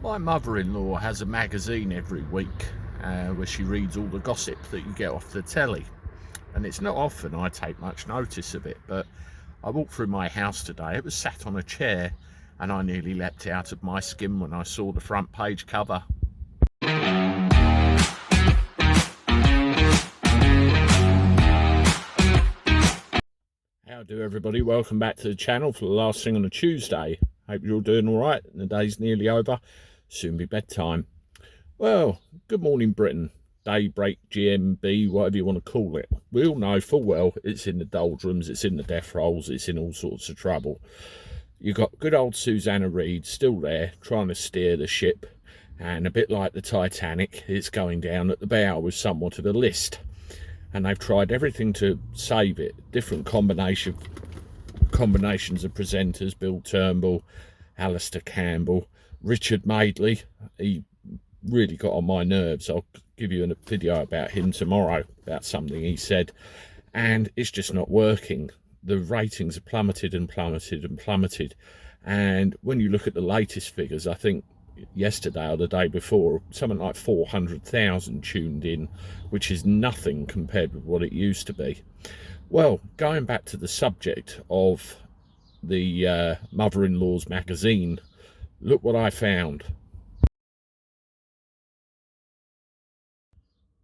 My mother-in-law has a magazine every week where she reads all the gossip that you get off the telly. And it's not often I take much notice of it, but I walked through my house today. It was sat on a chair and I nearly leapt out of my skin when I saw the front page cover. How do everybody? Welcome back to the channel for the last thing on a Tuesday. Hope you're all doing all right. The day's nearly over. Soon be bedtime. Well, good morning, Britain. Daybreak, GMB, whatever you want to call it. We all know full well it's in the doldrums, it's in the death rolls, it's in all sorts of trouble. You've got good old Susanna Reid still there, trying to steer the ship. And a bit like the Titanic, it's going down at the bow with somewhat of a list. And they've tried everything to save it. Different combinations of presenters, Bill Turnbull, Alistair Campbell, Richard Madeley. He really got on my nerves. I'll give you a video about him tomorrow, about something he said. And it's just not working. The ratings have plummeted and plummeted and plummeted. And when you look at the latest figures, I think yesterday or the day before, something like 400,000 tuned in, which is nothing compared with what it used to be. Well, going back to the subject of the mother-in-law's magazine, look what I found.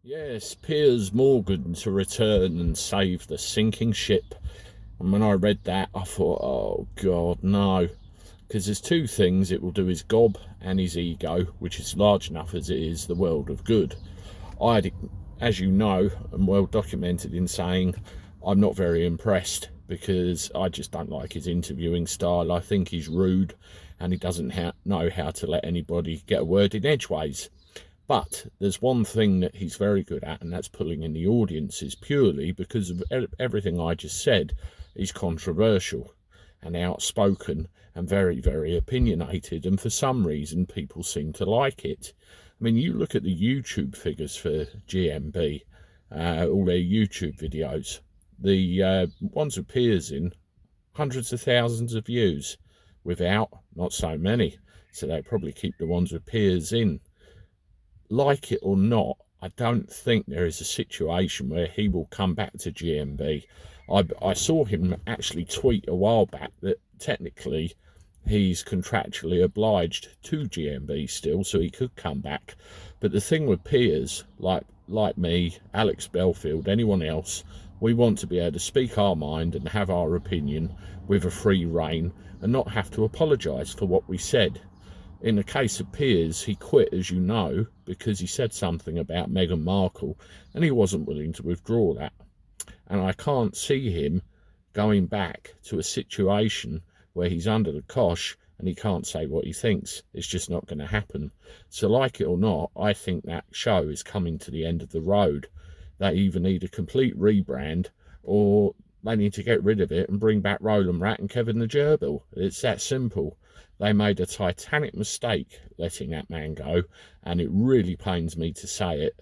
Yes, Piers Morgan to return and save the sinking ship. And when I read that, I thought, oh God, no. Because there's two things it will do: his gob and his ego, which is large enough as it is the world of good. As you know, and well documented in saying, I'm not very impressed, because I just don't like his interviewing style. I think he's rude and he doesn't know how to let anybody get a word in edgeways. But there's one thing that he's very good at, and that's pulling in the audiences, purely because of everything I just said. He's controversial and outspoken and very, very opinionated, and for some reason people seem to like it. I mean, you look at the YouTube figures for GMB, all their YouTube videos, the ones with Piers in, hundreds of thousands of views. Without, not so many. So they probably keep the ones with Piers in. Like it or not, I don't think there is a situation where he will come back to GMB. I saw him actually tweet a while back that technically he's contractually obliged to GMB still, so he could come back. But the thing with Piers, like me, Alex Belfield, anyone else, we want to be able to speak our mind and have our opinion with a free rein and not have to apologise for what we said. In the case of Piers, he quit, as you know, because he said something about Meghan Markle and he wasn't willing to withdraw that. And I can't see him going back to a situation where he's under the cosh and he can't say what he thinks. It's just not going to happen. So like it or not, I think that show is coming to the end of the road. They either need a complete rebrand or they need to get rid of it and bring back Roland Rat and Kevin the Gerbil. It's that simple. They made a titanic mistake letting that man go, and it really pains me to say it,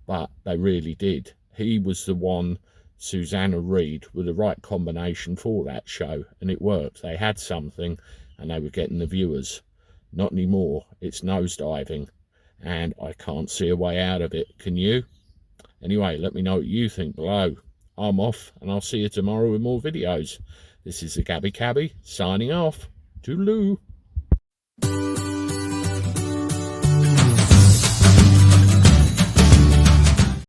but they really did. He was the one, Susanna Reid, with the right combination for that show, and it worked. They had something and they were getting the viewers. Not anymore. It's nosediving, and I can't see a way out of it. Can you? Anyway, let me know what you think below. I'm off, and I'll see you tomorrow with more videos. This is the Cabby signing off. Toodaloo.